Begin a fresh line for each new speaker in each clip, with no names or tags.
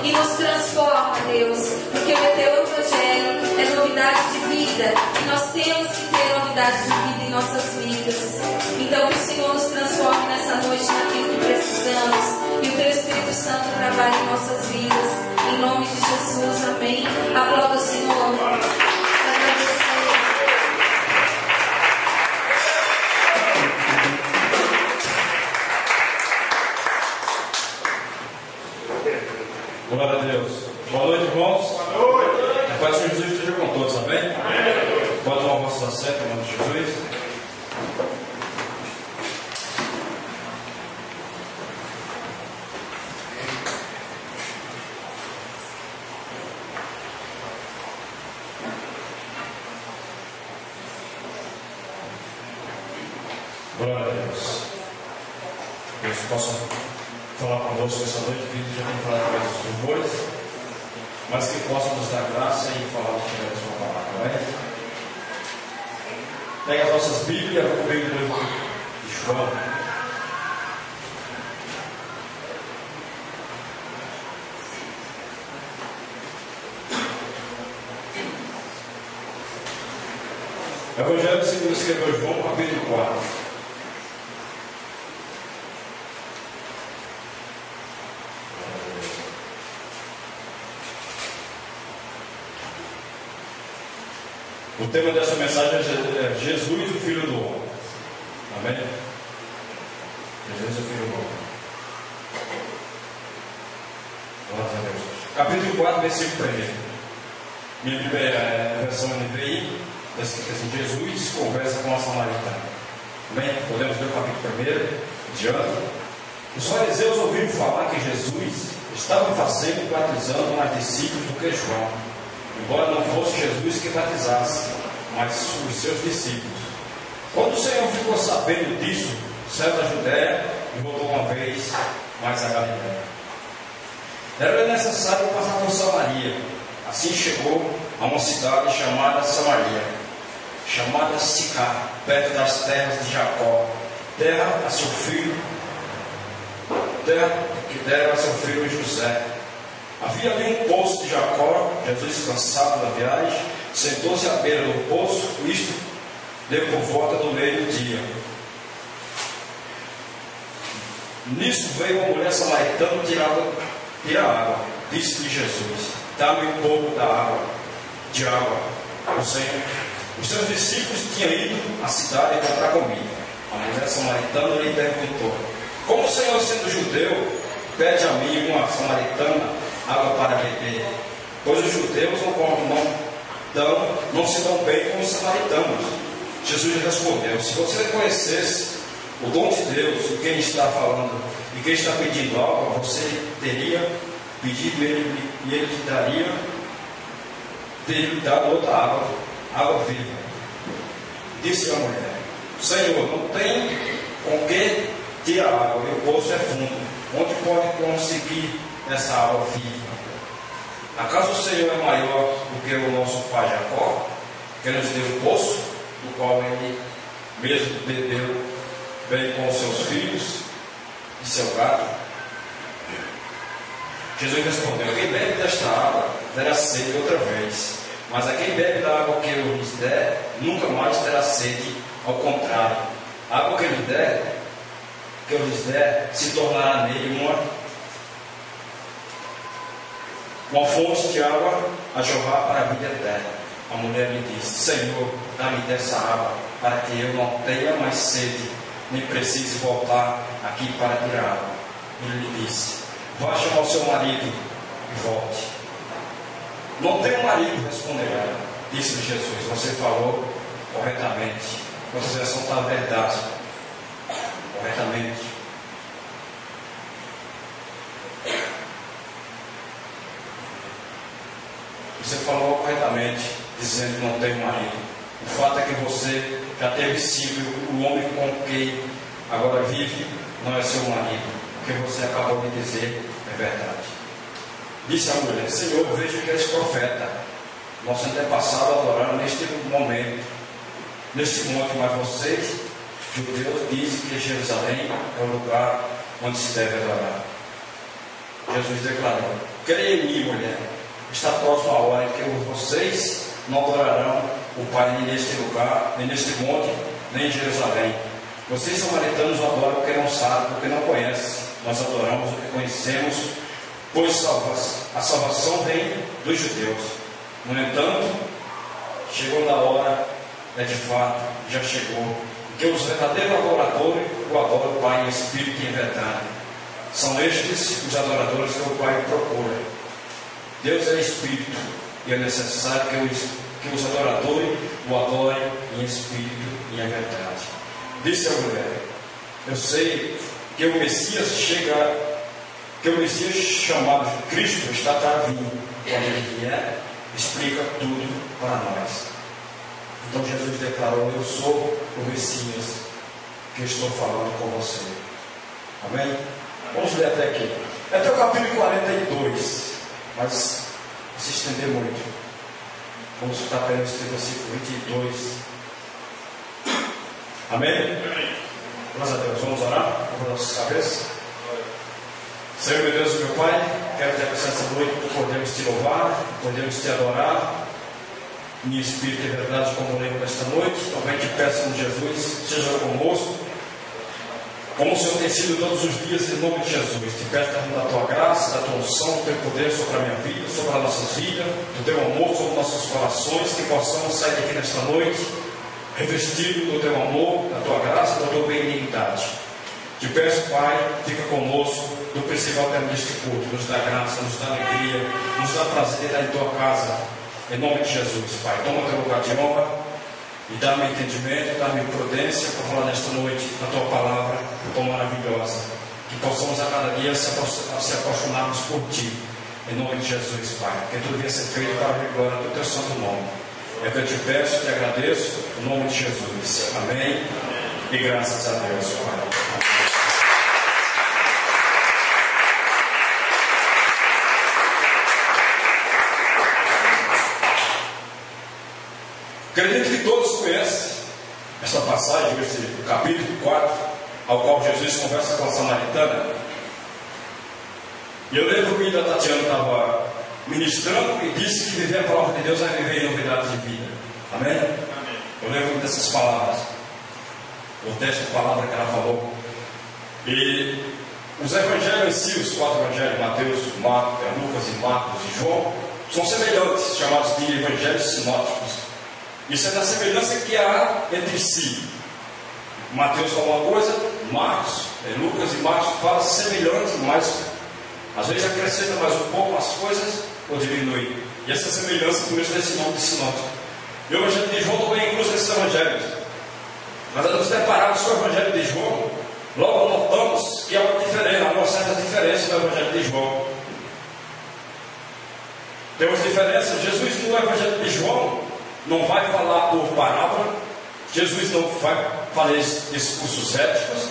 e nos transforma, Deus, porque o teu Evangelho é novidade de vida e nós temos que ter novidade de vida em nossas vidas. Então que o Senhor nos transforme nessa noite naquilo que precisamos e o teu Espírito Santo trabalhe em nossas vidas. Em nome de Jesus, amém. Aplauda o Senhor. Agradeço a Ele.
Glória a Deus. Boa noite, irmãos. Boa noite. A paz de Jesus esteja com todos, amém? Amém. Pode tomar vossos assentos em nome de Jesus. Glória a Deus. Deus possa falar conosco essa noite, que já tem falado através dos louvores, mas que possa nos dar graça e falar o que é a sua palavra, não é? Pega as nossas Bíblias, comigo no livro de João. Evangelho segundo escreveu João, capítulo 4. O tema dessa mensagem é Jesus, o Filho do Homem. Amém? Jesus, o Filho do Homem. Glória a Deus. Capítulo 4, versículo 1. Minha Bíblia é a versão NVI. Está escrito assim: Jesus conversa com a samaritana. Amém? Podemos ver o capítulo 1 diante. Os fariseus ouviram falar que Jesus estava fazendo e batizando mais discípulos do que João, embora não fosse Jesus que batizasse, mas os seus discípulos. Quando o Senhor ficou sabendo disso, saiu da Judéia e voltou uma vez mais a Galiléia. Era necessário passar por Samaria. Assim chegou a uma cidade chamada Samaria, chamada Sicar, perto das terras de Jacó, terra a seu filho, terra que dera a seu filho José. Havia ali um poço de Jacó. Jesus, cansado da viagem, sentou-se à beira do poço. Isto deu por volta do meio-dia. Nisso veio uma mulher samaritana tirar água. Disse-lhe Jesus: dá-me um pouco de água. Os seus discípulos tinham ido à cidade comprar comida. A mulher samaritana lhe perguntou: como o Senhor, sendo judeu, pede a mim, uma samaritana, água para beber? Pois os judeus não se dão bem com os samaritanos. Jesus respondeu: se você conhecesse o dom de Deus, e quem está falando e quem está pedindo água, você teria pedido ele e ele te teria dado outra água viva. Disse a mulher: Senhor, não tem com que tirar água, e o poço é fundo. Onde pode conseguir essa água viva? Acaso o Senhor é maior do que o nosso pai Jacó, que nos deu o poço, do qual ele mesmo bebeu bem com seus filhos e seu gado? Jesus respondeu: quem bebe desta água terá sede outra vez, mas a quem bebe da água que eu lhes der, nunca mais terá sede. Ao contrário, a água que eu lhes der se tornará nele uma fonte de água a jorrar para a vida eterna. A mulher lhe disse: Senhor, dá-me dessa água, para que eu não tenha mais sede, nem precise voltar aqui para tirar água. Ele lhe disse: vá chamar o seu marido e volte. Não tenho marido, respondeu ela. Disse-lhe Jesus: você falou corretamente. Outra versão está a verdade. Corretamente. Você falou corretamente, dizendo que não tem marido. O fato é que você já teve sido o homem com quem agora vive, não é seu marido. O que você acabou de dizer é verdade. Disse a mulher: Senhor, vejo que és profeta. Nosso antepassado adoraram neste momento, neste monte, mas vocês, judeus, dizem que Jerusalém é o lugar onde se deve adorar. Jesus declarou: creia em mim, mulher, está próxima a hora em que vocês não adorarão o Pai nem neste lugar, nem neste monte, nem em Jerusalém. Vocês samaritanos adoram o que não sabem, o que não conhecem. Nós adoramos o que conhecemos, pois a salvação vem dos judeus. No entanto, chegou na hora, de fato, já chegou, que os verdadeiros adoradores o adoram o Pai em espírito e em verdade. São estes os adoradores que o Pai procura. Deus é espírito e é necessário que os adoradores o adorem em espírito e em verdade. Disse a mulher: eu sei que o Messias chamado de Cristo está para vir. Quando ele vier, explica tudo para nós. Então Jesus declarou: eu sou o Messias que estou falando com você. Amém? Vamos ler até aqui. É até o capítulo 42, mas se estender muito. Vamos ficar apenas no versículo 22. Amém? Glória a Deus. Vamos orar? Com nossas cabeças. Senhor, meu Deus e meu Pai, quero te agradecer essa noite por podermos te louvar, por podermos te adorar em espírito e verdade, como lembro nesta noite. Também te peço, Jesus, seja conosco, como o Senhor tem sido todos os dias, em nome de Jesus. Te peço da tua graça, da tua unção, do teu poder sobre a minha vida, sobre as nossas vidas, do teu amor sobre nossos corações, que possamos sair daqui nesta noite revestido do teu amor, da tua graça, da tua benignidade. Te peço, Pai, fica conosco do principal tema deste culto, nos dá graça, nos dá alegria, nos dá prazer de estar em tua casa, em nome de Jesus. Pai, toma teu lugar de honra e dá-me entendimento, dá-me prudência para falar nesta noite a tua palavra tão maravilhosa, que possamos a cada dia se apaixonarmos por ti, em nome de Jesus, Pai, que tudo venha ser feito para a glória do teu santo nome. É que eu te peço, te agradeço, em nome de Jesus. Amém. E graças a Deus, Pai. Acredito que todos conhecem essa passagem, esse capítulo 4, ao qual Jesus conversa com a samaritana. E eu lembro que a Tatiana estava ministrando e disse que viver a palavra de Deus é viver em novidade de vida. Amém? Amém. Eu lembro dessas palavras, o texto de palavra que ela falou. E os evangelhos em si, os 4 evangelhos, Mateus, Lucas e Marcos e João, são semelhantes, chamados de evangelhos sinóticos. Isso é da semelhança que há entre si. Mateus fala uma coisa, Lucas e Marcos falam semelhante, mas às vezes acrescenta mais um pouco as coisas ou diminui. E essa semelhança por isso desse nome de sinótico. E o evangelho de João também inclui esses evangelhos. Mas ao nos depararmos com o evangelho de João, logo notamos que há uma certa diferença no evangelho de João. Temos diferenças. Jesus no evangelho de João não vai falar por parábola. Jesus não vai falar discursos éticos.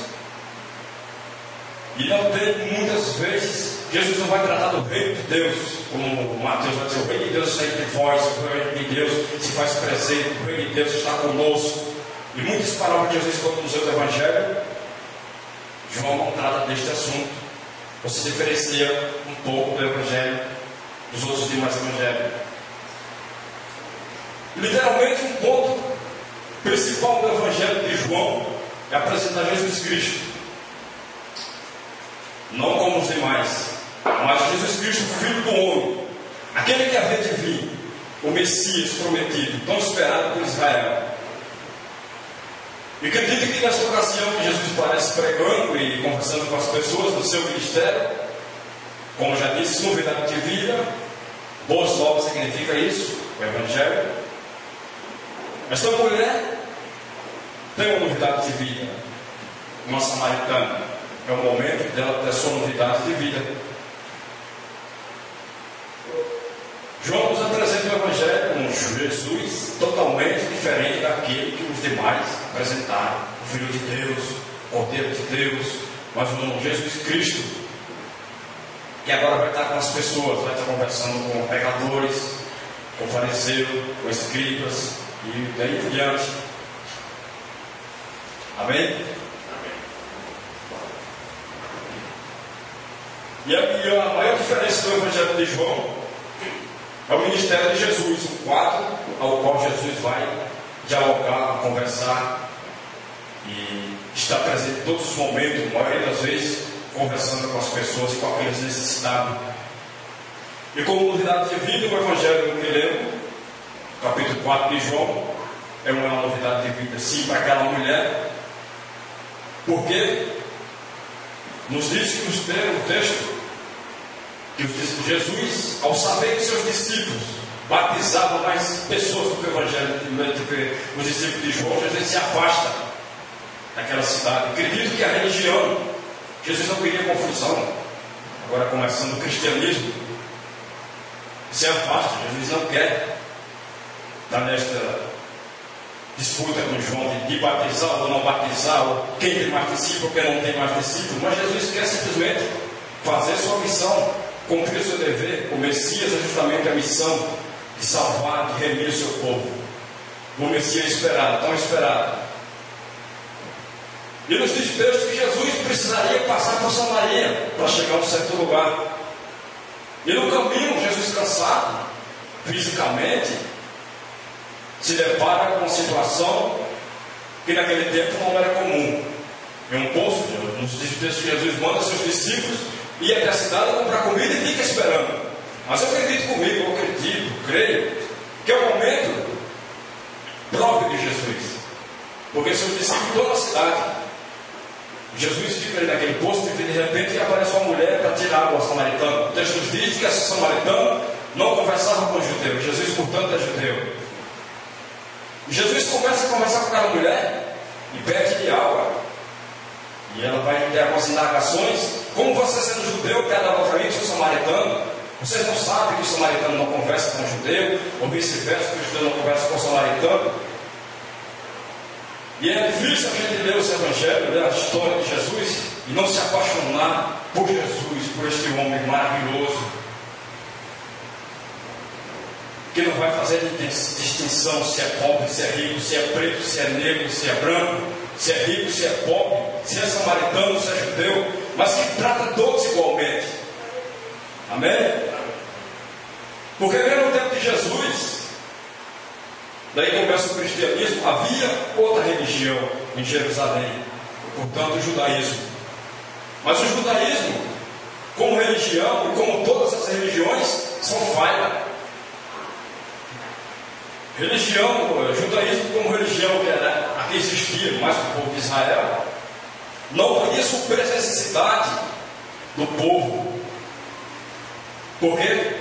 E não tem muitas vezes, Jesus não vai tratar do reino de Deus, como Mateus vai dizer: o reino de Deus está entre vós, o reino de Deus se faz presente, o reino de Deus está conosco. E muitas palavras que Jesus conta no seu evangelho, João não trata deste assunto, ou se diferencia um pouco do evangelho dos outros demais evangelhos. Literalmente, um ponto principal do evangelho de João é apresentar Jesus Cristo, não como os demais, mas Jesus Cristo, o Filho do Homem, aquele que havia de vir, o Messias prometido, tão esperado por Israel. E acredito que nesta ocasião que Jesus parece pregando e conversando com as pessoas no seu ministério, como já disse, novidade de vida, boas novas significa isso, o Evangelho. Esta mulher tem uma novidade de vida, uma samaritana. É o momento dela ter sua novidade de vida. João nos apresenta o Evangelho com Jesus totalmente diferente daquele que os demais apresentaram. O Filho de Deus, o Cordeiro de Deus, mas o Jesus Cristo, que agora vai estar com as pessoas, vai estar conversando com pecadores, com fariseus, com escribas e daí por diante. Amém? E a maior diferença do Evangelho de João é o ministério de Jesus, o quadro ao qual Jesus vai dialogar, conversar e está presente em todos os momentos, a maioria das vezes, conversando com as pessoas, com aqueles necessitados. E como novidade de vida, o Evangelho que lemos, capítulo 4 de João, é uma novidade de vida, sim, para aquela mulher, porque nos diz que o texto que Jesus, ao saber que seus discípulos batizavam mais pessoas do que o Evangelho, do que os discípulos de João, Jesus se afasta daquela cidade. Acredito que a religião, Jesus não queria confusão. Agora, começando o cristianismo, se afasta. Jesus não quer estar nesta disputa com João de batizar ou não batizar, ou quem tem mais discípulo ou quem não tem mais discípulo. Mas Jesus quer simplesmente fazer sua missão, cumprir o seu dever. O Messias é justamente a missão de salvar, de remir o seu povo. O Messias esperado, tão esperado. E nos diz texto que Jesus precisaria passar por Samaria para chegar a um certo lugar. E no caminho, Jesus, cansado fisicamente, se depara com uma situação que naquele tempo não era comum. Em um poço, nos diz texto que Jesus manda seus discípulos ir até a cidade comprar comida e fica esperando. Mas eu acredito comigo, eu acredito, creio, que é o momento próprio de Jesus. Porque seus discípulos estão na cidade. Jesus fica ali naquele posto e de repente aparece uma mulher para tirar água ao samaritano. O texto nos diz que essa samaritana não conversava com os judeus. Jesus, portanto, é judeu. E Jesus começa a conversar com aquela mulher e pede-lhe água. E ela vai ter algumas indagações. Como você, sendo judeu, quer dar para mim, sou samaritano? Vocês não sabem que o samaritano não conversa com o judeu, ou vice-versa, que o judeu não conversa com o samaritano? E é difícil a gente ler os evangelhos, ler a história de Jesus e não se apaixonar por Jesus, por este homem maravilhoso, que não vai fazer distinção se é pobre, se é rico, se é preto, se é negro, se é branco, se é rico, se é pobre, se é samaritano, se é judeu, mas que trata todos igualmente. Amém? Porque mesmo no tempo de Jesus, daí começa o cristianismo, havia outra religião em Jerusalém, portanto o judaísmo. Mas o judaísmo, como religião e como todas as religiões, são falhas. Judaísmo como religião que era a que existia mais do povo de Israel, não podia suprir as necessidades do povo. Porque,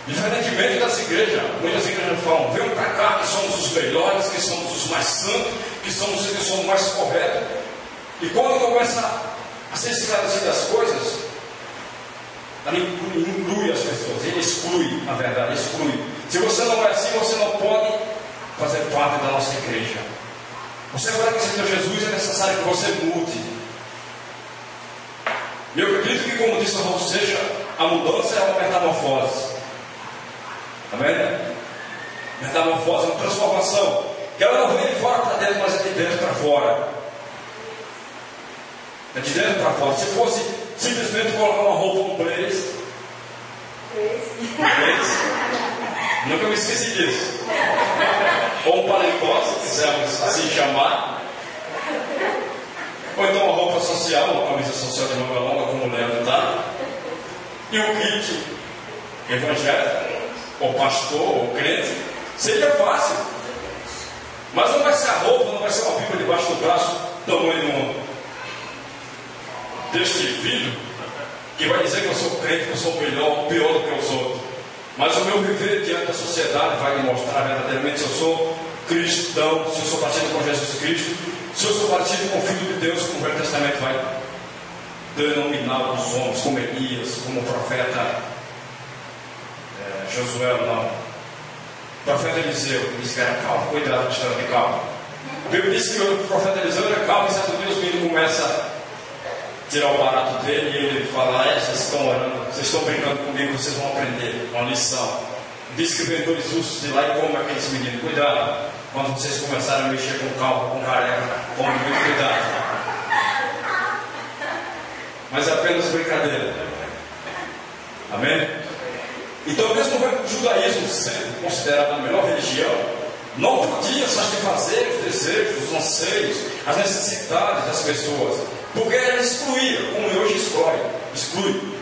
diferentemente das igrejas, muitas igrejas falam, venham para cá que somos os melhores, que somos os mais santos, que somos os que somos mais corretos. E quando começa a ser esclarecido as coisas, ele inclui as pessoas, ele exclui, na verdade, exclui. Se você não é assim, você não pode fazer parte da nossa igreja. Você agora que aceitou Jesus, é necessário que você mude. E eu acredito que, como disse o seja, a mudança é uma metamorfose. Amém? Metamorfose é uma transformação. Que ela não vem de fora para dentro, mas é de dentro para fora. É de dentro para fora. Se fosse simplesmente colocar uma roupa, um blazer. Nunca me esqueci disso. Ou um paletó, se quisermos assim chamar. Ou então uma roupa social, uma camisa social de manga longa, como o Leandro está. E um kit evangélico, ou pastor, ou crente. Seria fácil. Mas não vai ser a roupa, não vai ser uma Bíblia debaixo do braço, tamanho deste filho, que vai dizer que eu sou crente, que eu sou melhor ou pior do que os outros. Mas o meu viver diante da sociedade vai me mostrar verdadeiramente se eu sou cristão, se eu sou partido com Jesus Cristo, se eu sou partido com o Filho de Deus, como o Velho Testamento vai denominar os homens, como Elias, como o profeta Josué, não. O profeta Eliseu disse que era calmo, cuidado com a história de calmo. A Bíblia diz que o profeta Eliseu era calmo e certo dia os meninos começam a tirar o barato dele e ele fala, vocês estão orando, vocês estão brincando comigo, vocês vão aprender uma lição. Diz que vendeu os ursos de lá e como aqueles meninos, cuidado, quando vocês começarem a mexer com calma, com careca, tome muito cuidado. Mas é apenas brincadeira. Amém? Então, mesmo o judaísmo sendo considerado a melhor religião, não podia satisfazer os desejos, os anseios, as necessidades das pessoas, porque ela excluía, como hoje exclui.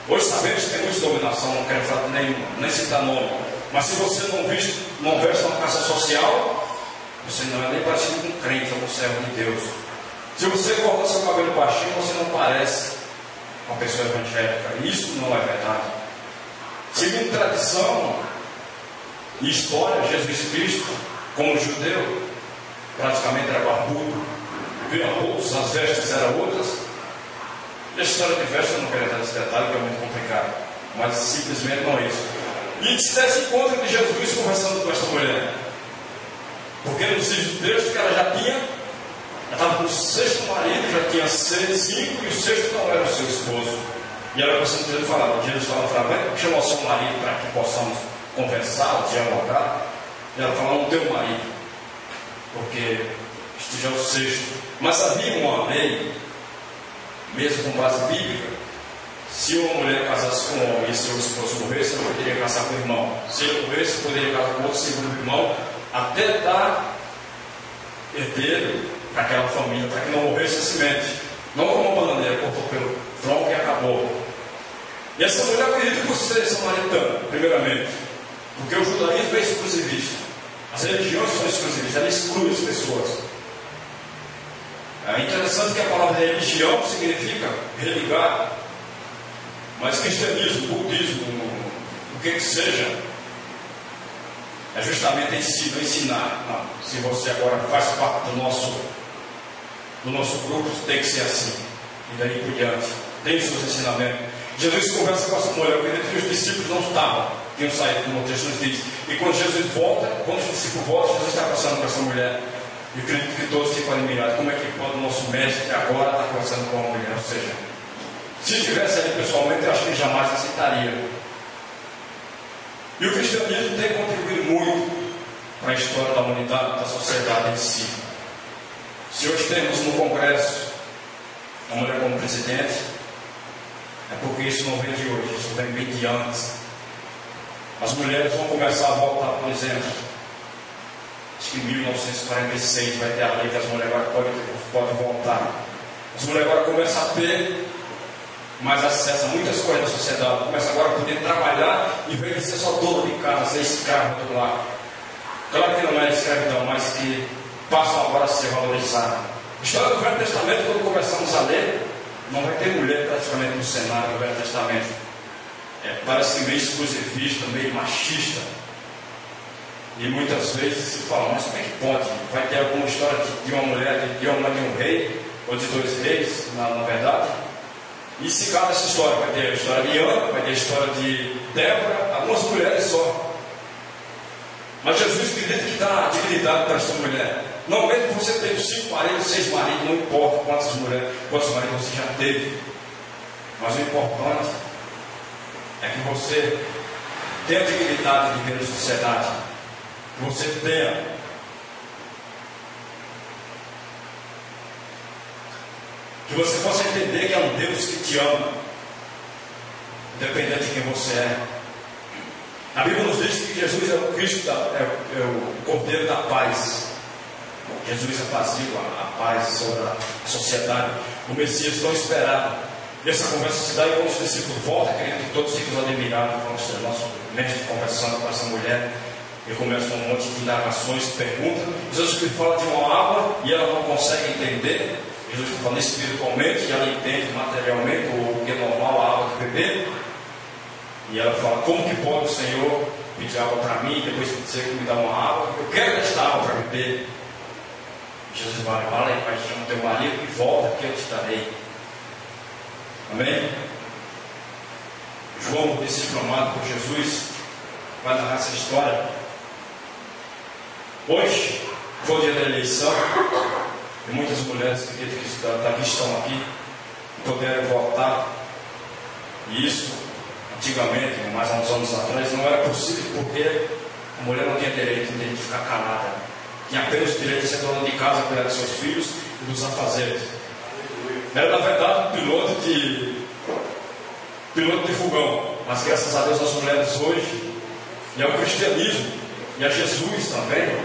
Hoje sabemos que tem muita dominação, não quero falar nenhuma, nem citar nome, mas se você não veste uma classe social, você não é nem parecido com um crente ou com um servo de Deus. Se você corta seu cabelo baixinho, você não parece uma pessoa evangélica. Isso não é verdade. Segundo tradição e história, Jesus Cristo, como judeu, praticamente era barbudo, via roupas, as vestes eram outras. E a história de vestes eu não quero entrar nesse detalhe, que é muito complicado, mas simplesmente não é isso. E se desse encontro de Jesus conversando com essa mulher, porque nos diz o texto que ela já estava com o sexto marido, já tinha 5 e o sexto não era o seu esposo. E ela começou a falar, Jesus falava, vai chamar o seu marido para que possamos conversar, dialogar. E ela falou, não teu marido, porque este já é o sexto. Mas havia uma lei, mesmo com base bíblica, se uma mulher casasse com um homem e seu esposo morresse, ela poderia casar com o irmão. Se ele morresse, poderia casar com outro segundo irmão, até dar herdeiro para aquela família, para que não morresse a semente. Não como uma bananeira, cortou pelo tronco e acabou. E essa mulher acredita por ser samaritana, primeiramente, porque o judaísmo é exclusivista. As religiões são exclusivistas, ela exclui as pessoas. É interessante que a palavra religião significa religar, mas cristianismo, budismo, o que seja, é justamente ensinar. Não, se você agora faz parte do nosso grupo, tem que ser assim, e daí por diante, tem seus ensinamentos. Jesus conversa com essa mulher, eu acredito que os discípulos não estavam, tinham saído, como o texto nos diz. E quando Jesus volta, quando os discípulos voltam, Jesus está passando com essa mulher. E eu acredito que todos ficam admirados. Como é que pode o nosso mestre agora estar conversando com uma mulher? Ou seja, se estivesse ali pessoalmente, eu acho que ele jamais aceitaria. E o cristianismo tem contribuído muito para a história da humanidade, da sociedade em si. Se hoje temos no Congresso uma mulher como presidente, é porque isso não vem de hoje, isso vem bem de antes. As mulheres vão começar a voltar, por exemplo, acho que em 1946 vai ter a lei que as mulheres agora podem voltar. As mulheres agora começam a ter mais acesso a muitas coisas da sociedade, começam agora a poder trabalhar e ver que ser só dona de casa, ser escravo do lado. Claro que não é escravidão, mas que passam agora a ser valorizadas. A história do Velho Testamento, quando começamos a ler, não vai ter mulher praticamente no cenário do Velho Testamento. Parece que meio exclusivista, meio machista. E muitas vezes se fala, mas como é que pode? Vai ter alguma história de uma mulher, de um rei, ou de 2 reis, na verdade? E se cada essa história, vai ter a história de Ana, vai ter a história de Débora, algumas mulheres só. Mas Jesus acredita que dá dignidade para essa mulher. Não, mesmo você teve 5 maridos, 6 maridos, não importa quantos maridos você já teve. Mas o importante é que você tenha a dignidade de viver na sociedade. Que você tenha que você possa entender que é um Deus que te ama, independente de quem você é. A Bíblia nos diz que Jesus é o Cristo, é o Cordeiro da paz. Jesus apazigua a paz sobre a sociedade, o Messias tão esperado. E essa conversa se dá e quando os discípulos voltam, querendo que todos ficam admirados com o nosso mestre conversando com essa mulher. E começa um monte de indagações, perguntas. Jesus fala de uma água e ela não consegue entender. Jesus está falando espiritualmente e ela entende materialmente o que é normal, a água de beber. E ela fala, como que pode o Senhor pedir água para mim e depois dizer que me dá uma água? Eu quero esta água para beber. Jesus vai aí, vai chamar teu marido e volta que eu te darei. Amém? João, disciplinado por Jesus, vai narrar essa história. Hoje, foi o dia da eleição, e muitas mulheres que estão aqui puderam votar. E isso, antigamente, mais há uns anos atrás, não era possível porque a mulher não tinha direito de ficar calada. Tinha apenas o direito de ser dona de casa, cuidar dos seus filhos e dos afazeres. Era, na verdade, um piloto de fogão. mas graças a Deus as mulheres hoje, e ao cristianismo, e a Jesus também,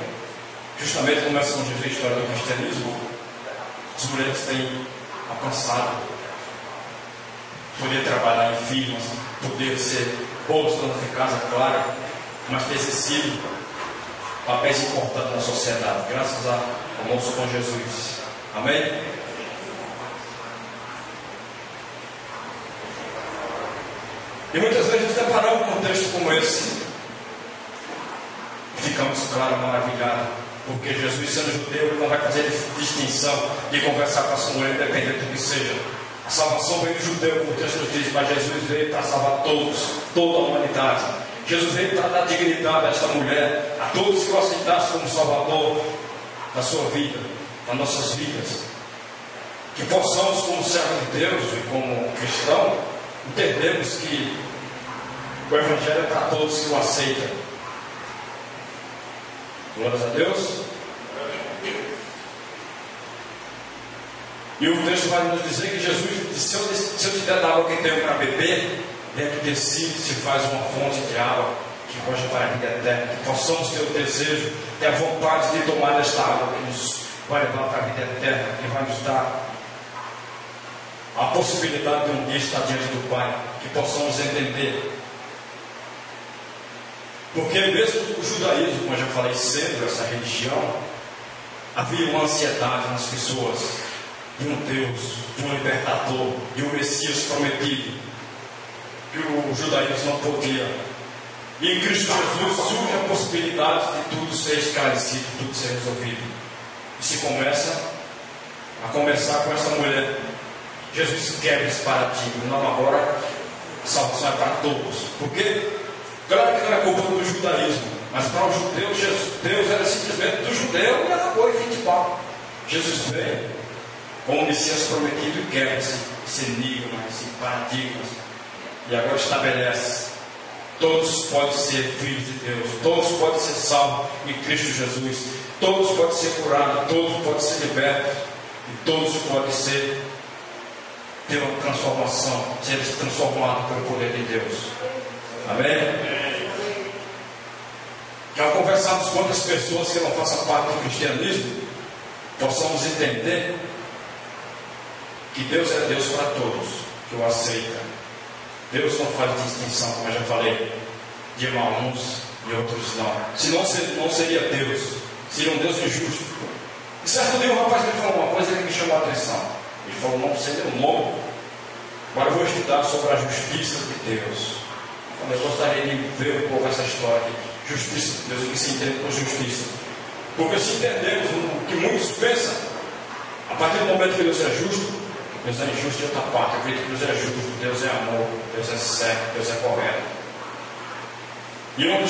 justamente começamos a ver a história do cristianismo, as mulheres têm alcançado poder trabalhar em firmas, poder ser boas donas de casa, claro, mas ter exercido papéis importantes na sociedade, graças ao nosso bom Jesus. Amém? E muitas vezes nos deparamos com um texto como esse e ficamos, claro, maravilhados, porque Jesus, sendo judeu, ele não vai fazer distinção de conversar com a sua mulher, independente do que seja. A salvação veio do judeu, como o texto nos diz, mas Jesus veio para salvar todos, toda a humanidade. Jesus veio para dar dignidade a esta mulher, a todos que o aceitassem como Salvador da sua vida, das nossas vidas. Que possamos, como servo de Deus e como cristão, entendemos que o Evangelho é para todos que o aceitam. Glórias a Deus. E o texto vai nos dizer que Jesus disse: se eu te der da água que tenho para beber, dentro de si se faz uma fonte de água que pode para a vida eterna. Que possamos ter o desejo, ter a vontade de tomar desta água que nos vai levar para a vida eterna, que vai nos dar a possibilidade de um dia estar diante do Pai, que possamos entender. Porque mesmo o judaísmo, como eu já falei, sendo essa religião, havia uma ansiedade nas pessoas de um Deus, de um libertador, de um Messias prometido, que o judaísmo não podia. E em Cristo Jesus surge a possibilidade de tudo ser esclarecido, tudo ser resolvido. E se começa a conversar com essa mulher. Jesus quebra esse paradigma. Não, agora a salvação é para todos. Porque, claro que não é culpa do judaísmo, mas para o judeu, Deus era simplesmente do judeu e acabou e fim de papo. Jesus veio como Messias prometido e quebra esse enigma, esse paradigma. E agora estabelece: todos podem ser filhos de Deus, todos podem ser salvos em Cristo Jesus, todos podem ser curados, todos podem ser libertos, e todos podem ter uma transformação, ser transformados pelo poder de Deus. Amém? Que ao conversarmos com outras pessoas que não façam parte do cristianismo, possamos entender que Deus é Deus para todos, que o aceita. Deus não faz distinção, como eu já falei, de uns e outros não. Senão não seria Deus, seria um Deus injusto. E certo dia um rapaz me falou uma coisa que me chamou a atenção. Ele falou: não sei o nome, agora eu vou estudar sobre a justiça de Deus. Eu gostaria de ver um pouco essa história aqui. Justiça de Deus, o que se entende por justiça. Porque se entendemos o que muitos pensam, a partir do momento que Deus é justo, Deus é injusto de outra parte. Eu acredito que Deus é justo, Deus é amor, Deus é certo, Deus é correto. E uma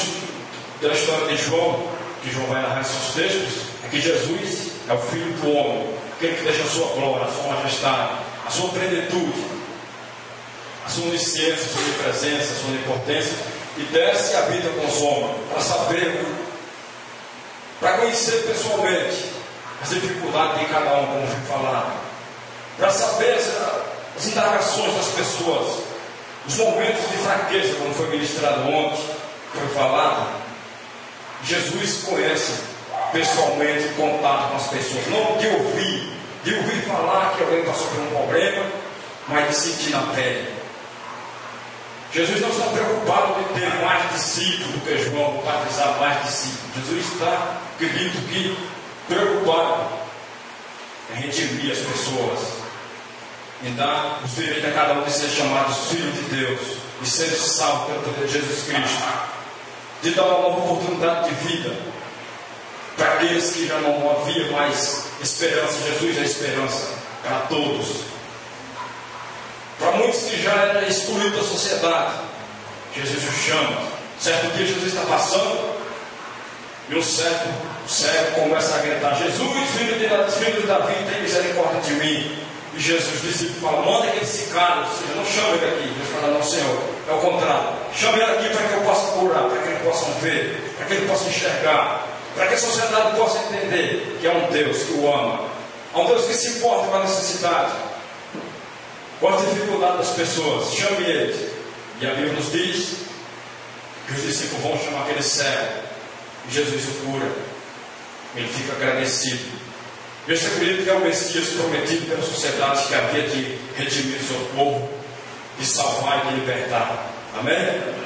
da história de João, que João vai narrar esses textos, é que Jesus é o Filho do homem, aquele que deixa a sua glória, a sua majestade, a sua plenitude, a sua onisciência, a sua onipresença, a sua onipotência, e desce e habita com os homens, para saber, para conhecer pessoalmente as dificuldades de cada um, como foi falado, para saber as indagações das pessoas, os momentos de fraqueza, como foi ministrado ontem, foi falado. Jesus conhece pessoalmente, contato com as pessoas, não de ouvir falar que alguém está sofrendo um problema, mas de sentir na pele. Jesus não está preocupado de ter mais discípulos do que João, de batizar mais discípulos. Jesus está, acredito que, preocupado em redimir as pessoas, em dar os direitos a cada um de ser chamados filhos de Deus, de serem salvos pelo poder de Jesus Cristo, de dar uma nova oportunidade de vida para aqueles que já não havia mais esperança. Jesus é a esperança para todos. Para muitos que já eram excluídos da sociedade, Jesus os chama. Certo dia Jesus está passando e o cego começa a gritar: Jesus, filho de Davi, tem misericórdia de mim. E Jesus disse: manda aquele cicado, ou seja, não chama ele aqui. Jesus fala: não, Senhor, é o contrário, chama ele aqui para que eu possa curar, para que eles possam ver, para que ele possa enxergar, para que a sociedade possa entender que é um Deus que o ama, é um Deus que se importa com a necessidade, com a dificuldade das pessoas. Chame ele. E a Bíblia nos diz que os discípulos vão chamar aquele cego, e Jesus o cura. Ele fica agradecido. Eu acredito que é o Messias prometido pela sociedade que havia de redimir o seu povo, de salvar e de libertar. Amém?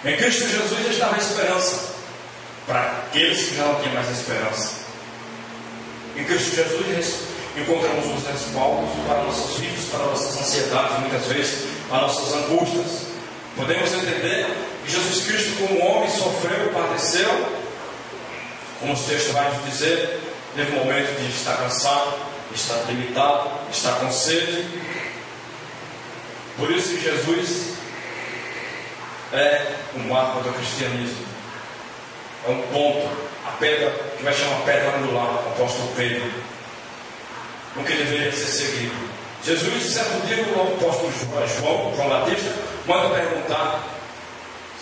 Em Cristo Jesus estava a esperança para aqueles que já não têm mais esperança. Em Cristo Jesus encontramos os respaldos para nossos filhos, para nossas ansiedades, muitas vezes para nossas angústias. Podemos entender que Jesus Cristo, como homem, sofreu e padeceu, como os textos vai nos dizer, teve um momento de estar cansado, estar limitado, estar com sede. Por isso que Jesus é um marco do cristianismo. É um ponto, a pedra que vai chamar pedra angular, o apóstolo Pedro, no que deveria ser seguido. Jesus, certo dia, o apóstolo João Batista, manda perguntar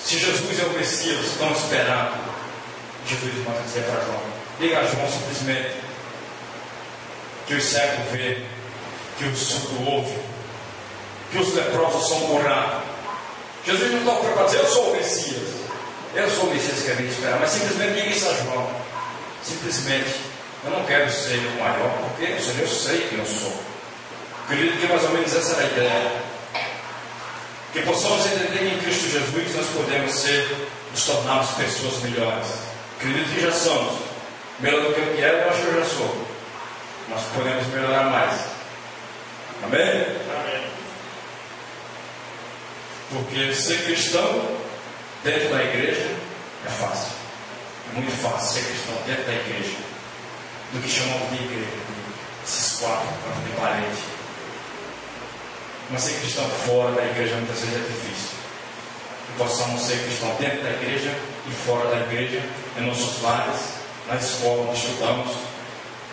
se Jesus é o Messias tão esperado. Jesus manda dizer para João: diga a João simplesmente que os cegos vê, que os surdos ouvem, que os leprosos são curados. Jesus não está preocupado dizer: eu sou o Messias, eu sou o Messias que havia de esperar, mas simplesmente diga isso a João. Simplesmente, eu não quero ser o maior, porque eu sei quem eu sou. Acredito que mais ou menos essa era a ideia. Que possamos entender que em Cristo Jesus nós podemos nos tornarmos pessoas melhores. Acredito que já somos. Melhor do que eu quero, eu acho que eu já sou. Nós podemos melhorar mais. Amém? Amém. Porque ser cristão dentro da igreja é fácil. É muito fácil ser cristão dentro da igreja do que chamamos de igreja, esses quatro de parede. Mas ser cristão fora da igreja muitas vezes é difícil. Que possamos ser cristão dentro da igreja e fora da igreja, em nossos lares, na escola onde estudamos,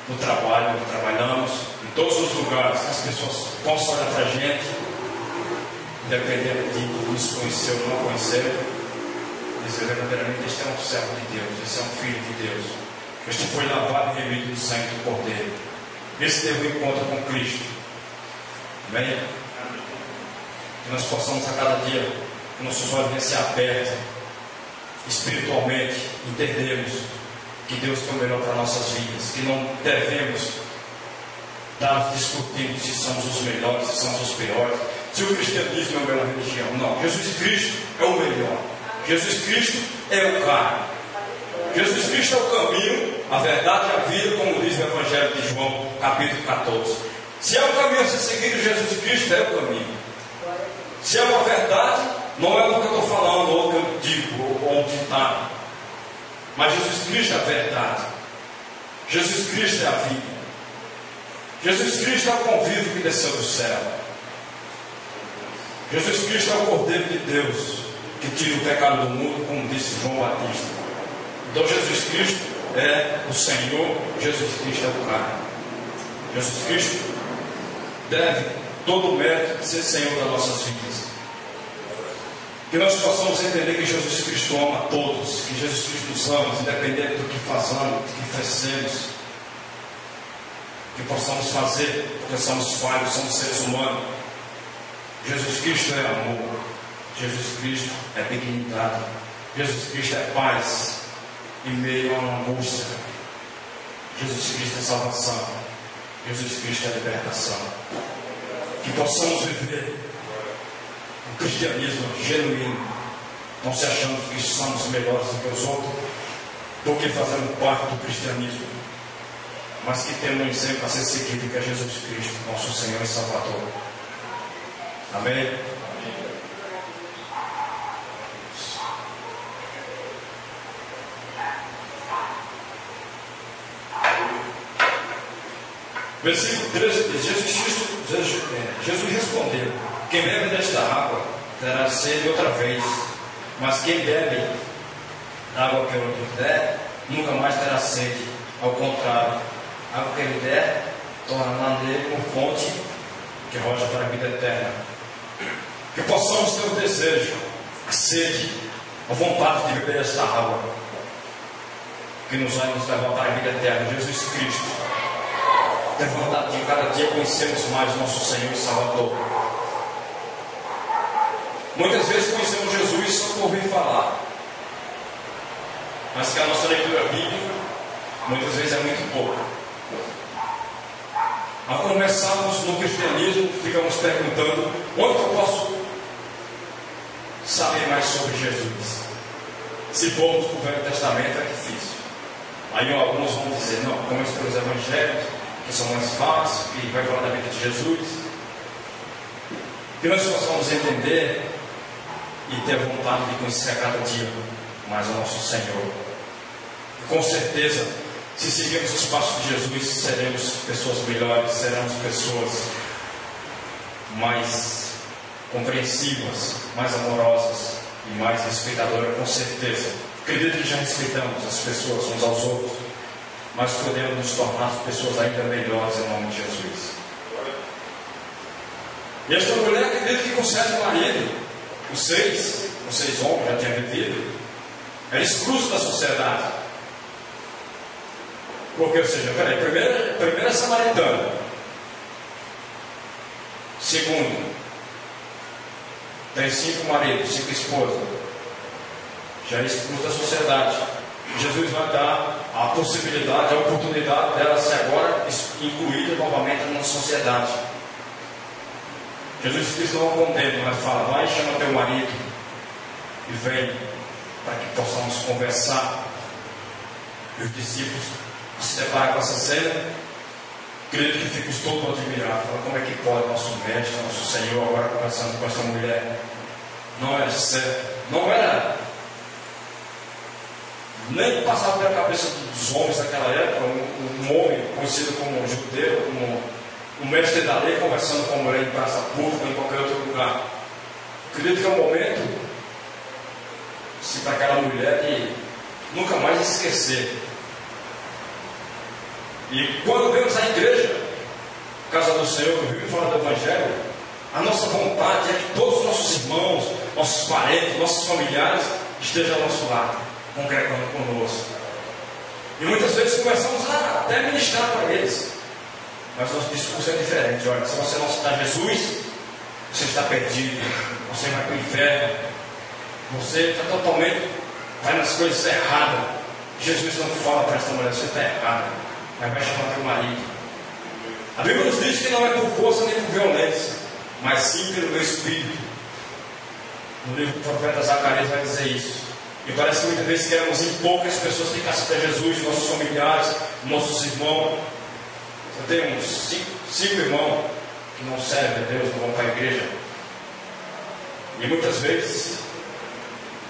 no trabalho onde trabalhamos, em todos os lugares que as pessoas possam olhar para a gente, independente de nos conhecer ou não conhecer, dizer verdadeiramente: este é um servo de Deus, este é um filho de Deus, este foi lavado e remido no sangue do Cordeiro, esse teve um encontro com Cristo. Amém? Que nós possamos a cada dia, que nossos olhos venham se abertos espiritualmente, entendermos que Deus tem o melhor para nossas vidas, que não devemos estar discutindo se somos os melhores, se somos os piores, se o cristianismo é a melhor religião. Não, Jesus Cristo é o melhor. Jesus Cristo é o cara. Jesus Cristo é o caminho, a verdade e a vida, como diz o Evangelho de João, capítulo 14. Se é o caminho a ser seguido, Jesus Cristo é o caminho. Se é uma verdade, não é o que eu estou falando, ou o que eu digo, ou onde está. Mas Jesus Cristo é a verdade. Jesus Cristo é a vida. Jesus Cristo é o convívio que desceu do céu. Jesus Cristo é o Cordeiro de Deus, que tira o pecado do mundo, como disse João Batista. Então Jesus Cristo é o Senhor, Jesus Cristo é o cara. Jesus Cristo deve todo o mérito de ser Senhor das nossas vidas. Que nós possamos entender que Jesus Cristo ama a todos, que Jesus Cristo nos ama, independente do que fazemos, do que fazemos. Que possamos fazer, porque somos falhos, somos seres humanos. Jesus Cristo é amor, Jesus Cristo é dignidade, Jesus Cristo é paz em meio a uma angústia. Jesus Cristo é salvação, Jesus Cristo é libertação. Que possamos viver um cristianismo genuíno, não se achando que somos melhores do que os outros, porque fazemos parte do cristianismo, mas que temos um exemplo a ser seguido, que é Jesus Cristo, nosso Senhor e Salvador. Amém? Versículo 13 diz: Jesus respondeu: quem bebe desta água terá sede outra vez, mas quem bebe da água que eu lhe der nunca mais terá sede. Ao contrário, a água que ele der tornará nele uma fonte que roja para a vida eterna. Que possamos ter o desejo, a sede a vontade de beber esta água que nos vai nos levar para a vida eterna, Jesus Cristo. Ter vontade de cada dia conhecermos mais nosso Senhor e Salvador. Muitas vezes conhecemos Jesus só por ouvir falar, mas que a nossa leitura bíblica muitas vezes é muito pouca. Ao começarmos no cristianismo, ficamos perguntando: onde eu posso saber mais sobre Jesus? Se formos para o Velho Testamento é difícil. Aí alguns vão dizer: não, vamos para os evangelhos, que são mais fáceis, que vai falar da vida de Jesus. Que nós possamos entender e ter vontade de conhecer a cada dia mais o nosso Senhor. E com certeza, se seguirmos os passos de Jesus, seremos pessoas melhores, seremos pessoas mais compreensivas, mais amorosas e mais respeitadoras, com certeza. Acredito que já respeitamos as pessoas uns aos outros, mas podemos nos tornar pessoas ainda melhores em nome de Jesus. E esta mulher, acredito que concede o marido, os seis homens já tinham vivido, era excluso da sociedade. Porque, ou seja, primeiro é samaritana. Segundo, tem 5 maridos, 5 esposas. Já é excluso da sociedade. Jesus vai dar a possibilidade, a oportunidade dela ser agora incluída novamente na sociedade. Jesus Cristo não condena, mas fala: vai, chama teu marido e vem, para que possamos conversar. E os discípulos se deparam com essa cena, acredito que ficam todos admirados. Falam: como é que pode nosso mestre, nosso Senhor, agora conversando com essa mulher? Não era certo, não era nem passava pela cabeça dos homens naquela época, um homem conhecido como judeu, como um mestre da lei, conversando com uma mulher em praça pública ou em qualquer outro lugar. Acredito que é um momento, se para aquela mulher, de nunca mais esquecer. E quando vemos a igreja, Casa do Senhor, que vive fora do Evangelho, a nossa vontade é que todos os nossos irmãos, nossos parentes, nossos familiares estejam ao nosso lado, congregando conosco. E muitas vezes começamos a até ministrar para eles, mas nosso discurso é diferente. Olha, se você não citar Jesus, você está perdido, você vai para o inferno, você está totalmente, vai nas coisas erradas. Jesus não fala para essa mulher: você está errada, mas vai chamar teu marido. A Bíblia nos diz que não é por força nem por violência, mas sim pelo meu Espírito. No livro do profeta Zacarias vai dizer isso. E parece que muitas vezes queremos impor que as pessoas ficassem até Jesus, nossos familiares, nossos irmãos. Eu tenho uns 5 irmãos que não servem a Deus, não vão para a igreja. E muitas vezes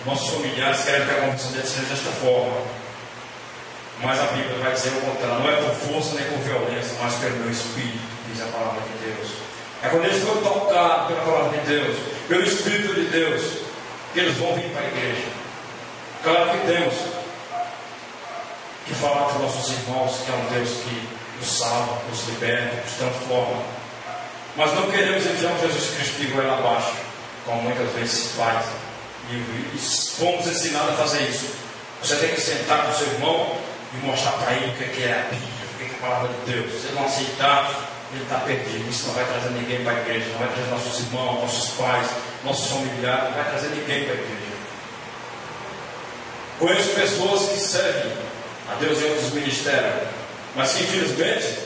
nossos familiares querem que a conversão deles seja desta forma. Mas a Bíblia vai dizer o contrário: não é por força nem por violência, mas pelo meu Espírito, diz a palavra de Deus. É quando eles forem tocados pela palavra de Deus, pelo Espírito de Deus, que eles vão vir para a igreja. Claro que temos que falar para os nossos irmãos que é um Deus que nos salva, nos liberta, nos transforma. Mas não queremos enviar um Jesus Cristo de goela abaixo, como muitas vezes se faz. E fomos ensinados a fazer isso. Você tem que sentar com o seu irmão e mostrar para ele o que é a Bíblia, o que é a palavra de Deus. Se ele não aceitar, ele está perdido. Isso não vai trazer ninguém para a igreja, não vai trazer nossos irmãos, nossos pais, nossos familiares, não vai trazer ninguém para a igreja. Conheço pessoas que servem a Deus em outros ministérios, mas que infelizmente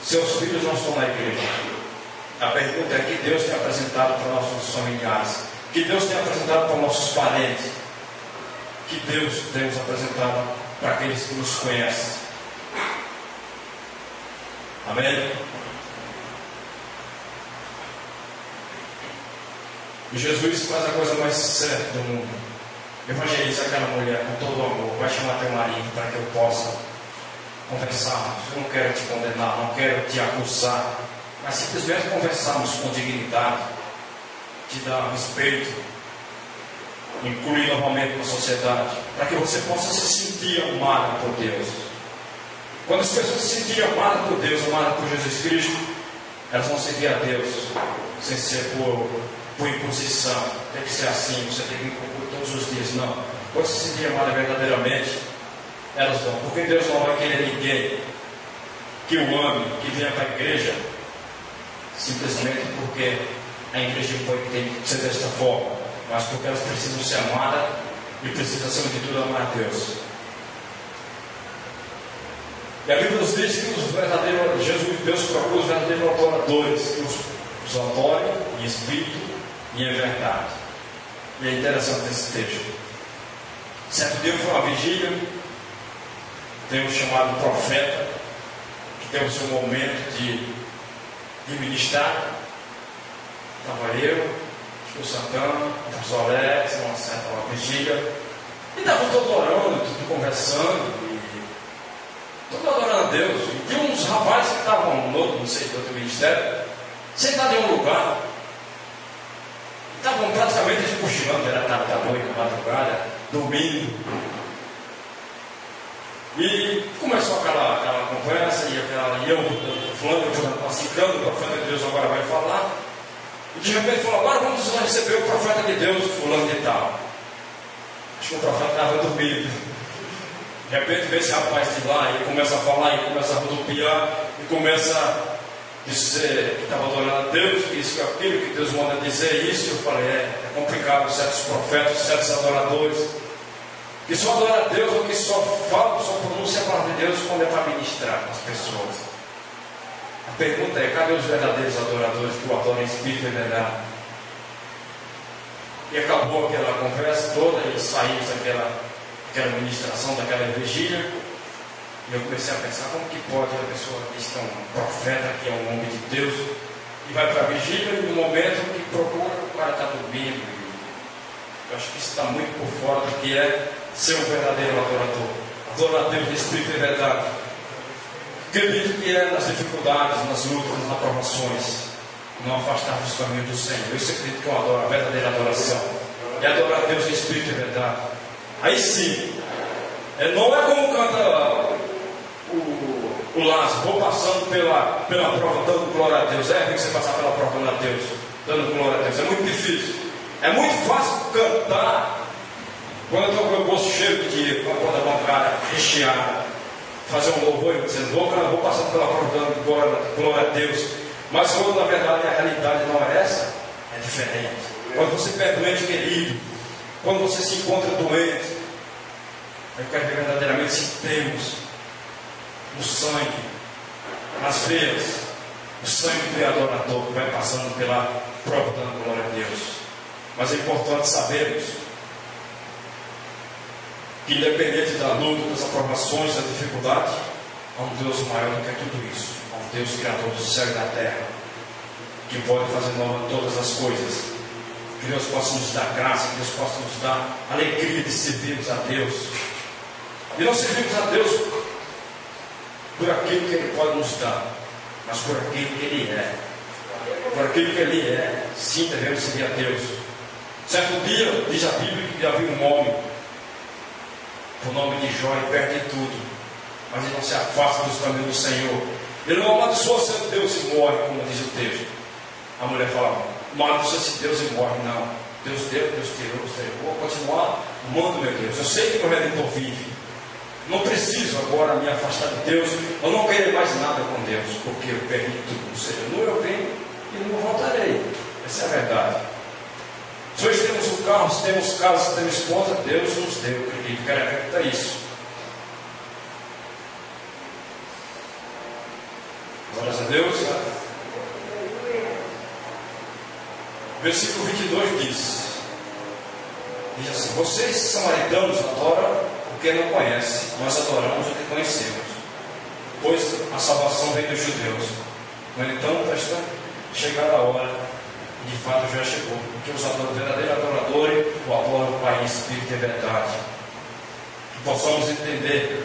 seus filhos não estão na igreja. A pergunta é: que Deus tem apresentado para nossos familiares? Que Deus tem apresentado para nossos parentes? Que Deus tem nos apresentado para aqueles que nos conhecem? Amém? E Jesus faz a coisa mais certa do mundo. Evangeliza aquela mulher com todo o amor. Vai chamar teu marido para que eu possa conversarmos. Eu não quero te condenar, não quero te acusar, mas simplesmente conversarmos com dignidade, te dar respeito, incluir novamente na sociedade, para que você possa se sentir amado por Deus. Quando as pessoas se sentirem amadas por Deus, amadas por Jesus Cristo, elas vão servir a Deus sem ser por por imposição, tem que ser assim, você tem que cumprir todos os dias. Não. Quando você se sentir amada verdadeiramente, elas vão. Porque Deus não vai querer ninguém que o ame, que venha para a igreja, simplesmente porque a igreja tem que ser desta forma, mas porque elas precisam ser amadas e precisam, acima de tudo, amar a Deus. E a Bíblia nos diz que os verdadeiros, Deus procura os verdadeiros adoradores, que os adorem em espírito e em verdade. E é interessante esse texto. Certo dia foi uma vigília, tem um chamado profeta, que tem o seu momento de ministrar. Estava eu, o Santana, o pastor Alex, uma vigília, e estavam todos orando, tudo conversando, todos adorando a Deus. E tinha uns rapazes que estavam não sei de outro ministério, sentados em um lugar, estavam praticamente cochilando, era tarde da noite, madrugada, dormindo. E começou aquela conversa, e eu falando, citando o profeta de Deus agora vai falar. E de repente falou, agora vamos receber o profeta de Deus, fulano de tal. Acho que o profeta estava dormindo. De repente vem esse rapaz de lá, e começa a falar, e começa a rodopiar, e começa a dizer que estava adorando a Deus, que isso, que aquilo, que Deus manda dizer isso. Eu falei, é complicado, certos profetas, certos adoradores, que só adora a Deus, ou que só fala, só pronuncia a palavra de Deus quando é para ministrar as pessoas. A pergunta é, cadê os verdadeiros adoradores que o adoram em espírito e verdade? E acabou aquela conversa toda, e saímos daquela ministração, daquela vigília, e eu comecei a pensar, como que pode a pessoa diz que é um profeta, que é um homem de Deus, e vai para a vigília, e no momento que procura, o cara está dormindo. Eu acho que isso está muito por fora do que é ser um verdadeiro adorador. Adorar a Deus em espírito e verdade. Acredito que é nas dificuldades, nas lutas, nas aprovações, não afastar dos caminhos do Senhor. Eu acredito que eu adoro a verdadeira adoração. E adorar a Deus em espírito e verdade. Aí sim, não é como canta o Lázaro, vou passando pela prova, dando glória a Deus. É ruim você passar pela prova dando a Deus, dando glória a Deus. É muito difícil. É muito fácil cantar quando eu estou com o bolso cheio de dinheiro, com a conta bancária recheada, fazer um louvor dizendo, vou passando pela prova dando glória a Deus. Mas quando na verdade a realidade não é essa, é diferente. Quando você perde um ente querido, quando você se encontra doente, eu quero ver verdadeiramente se temos no sangue, nas veias, o sangue do adorador que vai passando pela prova dando glória a Deus. Mas é importante sabermos que, independente da luta, das aprovações, da dificuldade, há um Deus maior do que tudo isso. Há um Deus criador do céu e da terra, que pode fazer nova todas as coisas. Que Deus possa nos dar graça, que Deus possa nos dar alegria de servirmos a Deus. E não servimos a Deus por aquilo que Ele pode nos dar, mas por aquilo que Ele é. Por aquilo que Ele é. Sim, devemos servir a Deus. Certo dia, diz a Bíblia, que havia um homem, por nome de Jó, e perde tudo, mas ele não se afasta dos caminhos do Senhor. Ele não amaldiçoa seu Deus e morre, como diz o texto. A mulher fala, amaldiçoa-se Deus e morre. Não, Deus deu, Deus tirou, vou continuar amando meu Deus. Eu sei que meu Redentor vive. Não preciso agora me afastar de Deus, eu não quero mais nada com Deus, porque eu perdi tudo. Ou seja, não eu venho e não voltarei. Essa é a verdade. Se hoje temos um carro, se temos casa, se temos esposa, Deus nos deu, acredito, quero acreditar isso. Glórias a Deus. Versículo 22 diz assim, vocês samaritanos adoram o que não conhecem, nós adoramos o que conhecemos, pois a salvação vem dos judeus. No entanto, está chegada a hora, de fato já chegou, porque os verdadeiros adoradores o adoram o Pai em espírito e verdade. Que possamos entender,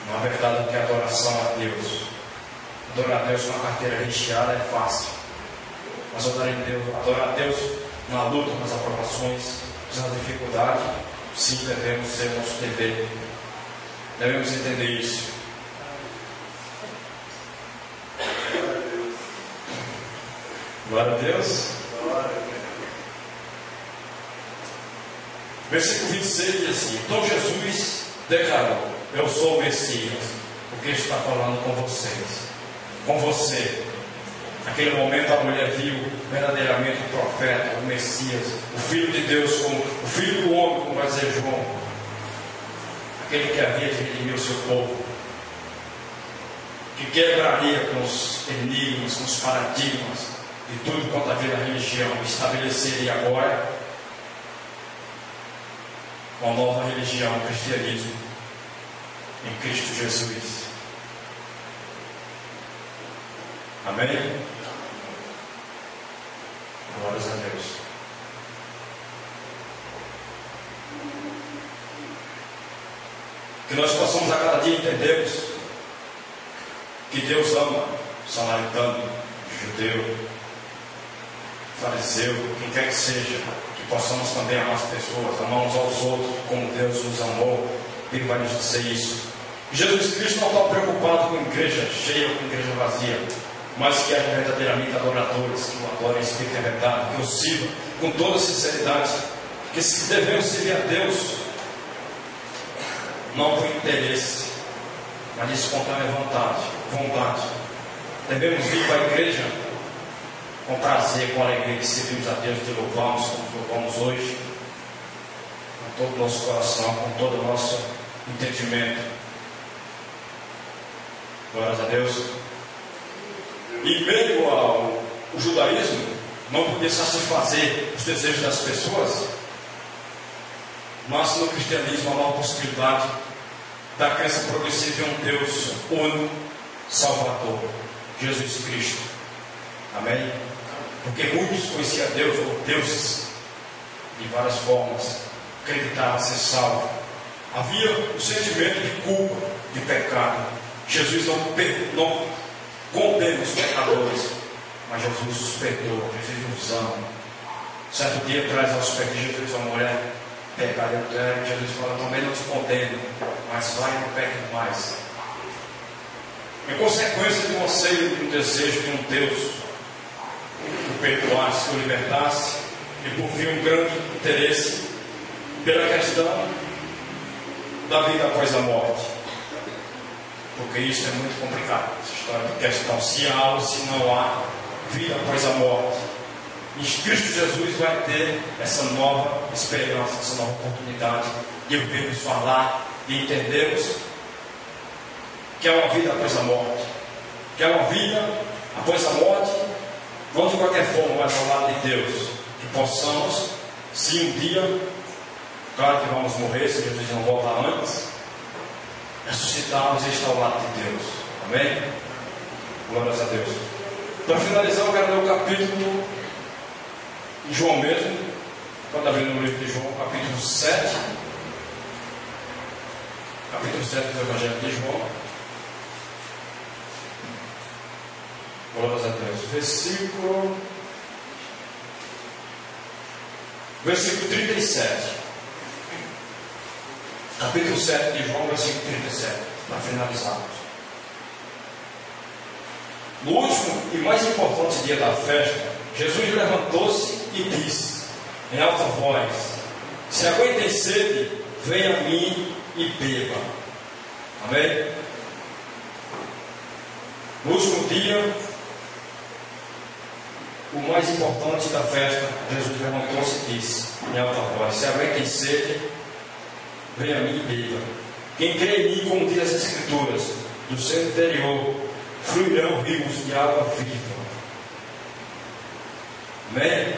na verdade, o que é adoração a Deus. Adorar a Deus com a carteira recheada é fácil, mas adorar a Deus na luta, nas aprovações, nas dificuldades, sim, devemos ser nosso dever. Devemos entender isso. Glória a Deus. Versículo 26 diz assim: então Jesus declarou: eu sou o Messias, porque está falando com vocês, com você. Naquele momento a mulher viu verdadeiramente o profeta, o Messias, o Filho de Deus, como o Filho do homem, como vai dizer João, aquele que havia de redimir o seu povo, que quebraria com os enigmas, com os paradigmas de tudo quanto havia na religião, estabeleceria agora uma nova religião, o cristianismo, em Cristo Jesus. Amém? Glórias a Deus. Que nós possamos a cada dia entendermos que Deus ama o samaritano, o judeu, o fariseu, quem quer que seja, que possamos também amar as pessoas, amar uns aos outros como Deus nos amou. Ele vai nos dizer isso. Jesus Cristo não está preocupado com igreja cheia ou com igreja vazia, mas que haja verdadeiramente adoradores, que o adorem em espírito e verdade, que o sirvam com toda sinceridade, que se devemos servir a Deus, não por interesse, mas de espontânea vontade. Devemos vir para a igreja com prazer, com alegria, que servimos a Deus, de louvamos, como louvamos hoje, com todo o nosso coração, com todo o nosso entendimento. Glórias a Deus. Em meio ao judaísmo, não podia satisfazer os desejos das pessoas, mas no cristianismo há uma possibilidade da crença progressiva em um Deus único, Salvador, Jesus Cristo. Amém? Porque muitos conheciam Deus, ou deuses, de várias formas, acreditavam ser salvo. Havia um sentimento de culpa, de pecado. Jesus não condena os pecadores, mas Jesus os perdoa, Jesus nos ama. Certo dia traz aos pés de Jesus uma mulher pecada, Jesus fala: também não te condeno, mas vai e não peque mais. Em consequência de um anseio, de um desejo de um Deus que o perdoasse, que o libertasse, e por fim um grande interesse pela questão da vida após a morte. Porque isso é muito complicado, essa história de questão, se há ou se não há vida após a morte. Em Cristo Jesus vai ter essa nova esperança, essa nova oportunidade de ouvirmos falar, de entendermos que é uma vida após a morte, que é uma vida após a morte, não de qualquer forma, mas ao lado de Deus, que possamos, se um dia, claro que vamos morrer, se Jesus não voltar antes, ressuscitarmos e estar ao lado de Deus. Amém? Glórias a Deus. Para finalizar, eu quero ler o capítulo de João mesmo, quando abrindo no livro de João, capítulo 7. Capítulo 7 do Evangelho de João. Glórias a Deus. Versículo 37. Capítulo 7 de João, versículo 37, para finalizarmos. No último e mais importante dia da festa, Jesus levantou-se e disse, em alta voz: se alguém tem sede, venha a mim e beba. Amém? No último dia, o mais importante da festa, Jesus levantou-se e disse, em alta voz: se alguém tem sede, venha a mim e beba. Quem crê em mim, como diz as Escrituras, do seu interior fluirão rios de água viva. Amém?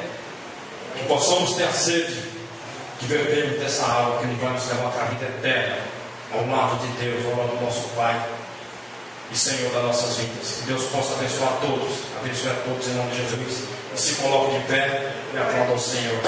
Que possamos ter a sede de bebermos dessa água que vai nos levar para a vida eterna, ao lado de Deus, ao lado do nosso Pai e Senhor das nossas vidas. Que Deus possa abençoar a todos, abençoe a todos em nome de Jesus. E se coloque de pé e aplauda ao Senhor.